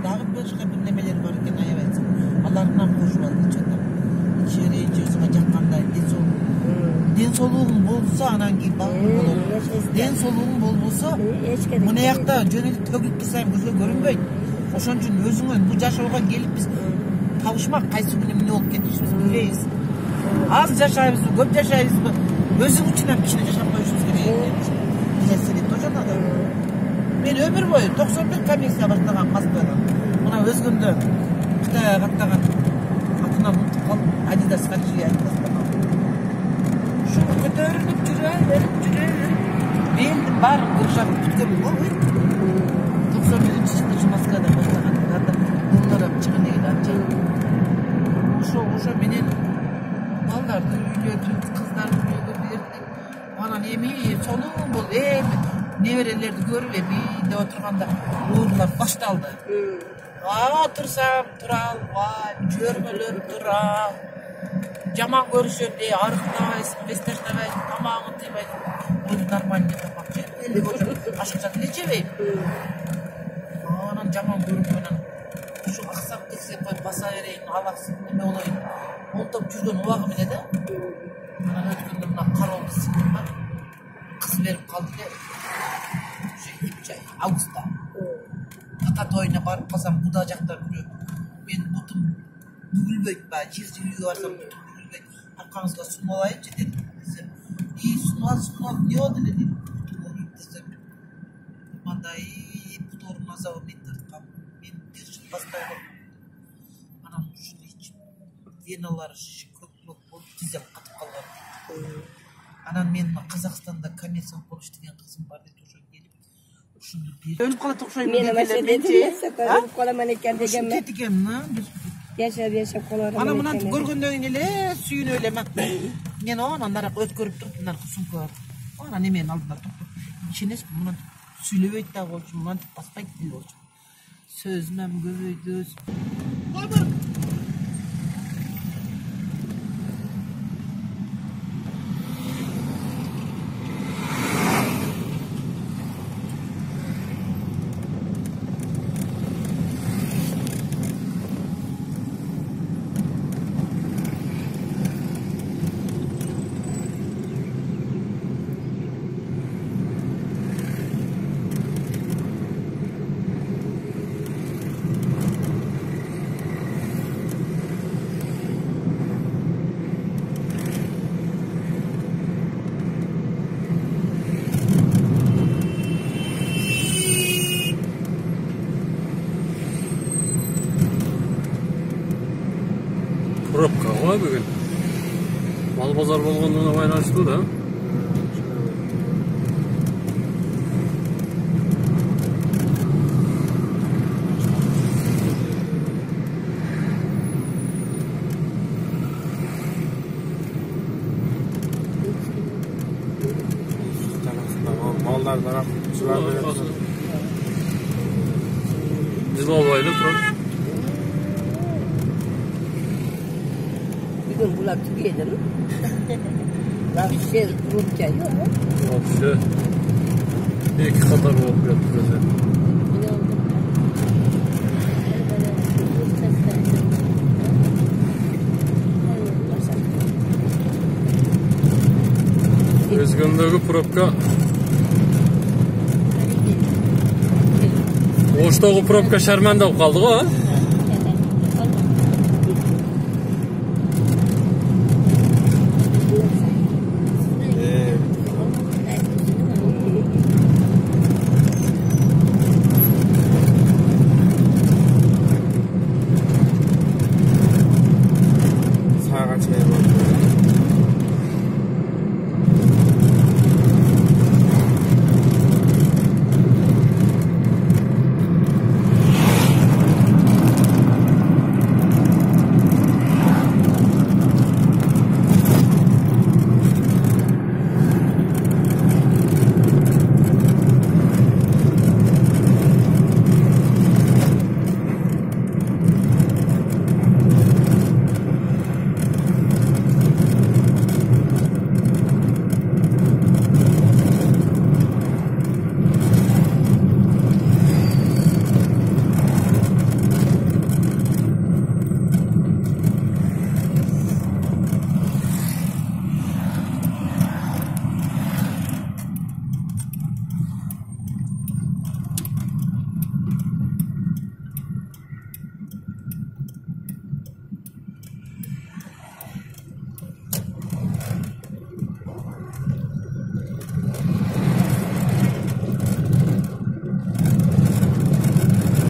дагы башка бир немелер бар экен, аябайсың. Алардан кошуп алды чөтөп. Ичери өзүңө жаккандай ден соолугуң болсо анан кийин багып болот. Ден соолугуң болбосо мына жакта жөнөтүп төгүп турсаң көзгө көрүнбөйт. Ошон үчүн өзүңө бу жашоого келип биз табышмак кайсы күнү эмне болуп кетишибизди билебиз. Аз жашайбызбы, көп жашайбызбы, өзүң үчүн ham кичине жашап коюшубуз керек. Нерселер тожонады. Мен өмүр бою 91 комиссия баштаган Москвада. Мына өзгөндө Кытайга каттаган атынан унутуп калдым. Адидасга Адидастан. Ушуну көтөрүлүп жүрөбүрүп. Белдин баарын кыршап бүткөн болбой. 91-жылы Москвада баштаган балдар чыгын эле анча. Ошо менен балдарды үйлөдүк, кыздарды үйлөгө бердик. Анан эми сонун бол неберелерди көрүп деп отурганда уулар башталды. Отурсам тура албай, жөргөлөр тура. Жаман көрүшөндө арыктабайсың, бес таштабайсың, тамагың тийбейсиң. Бул нормальный тамак жеп, ашыкча деле жебейм. Анан жаман көрүнгөнүн ушу аксап кетсе кой баса берейин, алаксың, неме болоюн. Монтоп жүргөн убагым эле да. Анан өткөндө мына кароолду сиңдим бар. Кыз берип калды эле. Августта. Ата тойуна барып калсам, Буда жакта бирөө мен бутум бүгүлбөйт ба, жирди үйгө барсам бутум бүгүлбөйт. Аркаңызга сунуп алайынчы дедим. Сунуп ал, не болду эле дедим. Десем, мындай буторун азабы мен тарткам. Мен бир жыл баспай калдым. Анан ушуну ичип, веналары көк болуп, тизем катып калган. Анан мен Казакстанда коммерциялык болуш деген кызым бар дейт, ошо келип ушуну берип. Өлүп калат окшойм мен эмесе дедим, өлүп каламан экен дегенме. Кетигем, жашап каларым. Анан мынантип көргөндөн кийин эле сүйүнүп эле мен анан наракы өткөрүп туруп наркы сумкалар. Анан эменин алдында токтоп, ишенесизби, мынантип сүйлөбөйт да болчу, мынантип баспайт деле болчу. Сөзүм ham көбөйдү. Пробка ғой бүгін. Мал базар болғанына байланысты да. Малдар тарап Жылобайды тұрып. Бүгін бұлар түгеді ме? Вообще рубча yok mu? Вообще. İki kadar olup yaptıracak. Özgündeki probka Oştaki probka şermende kaldı o.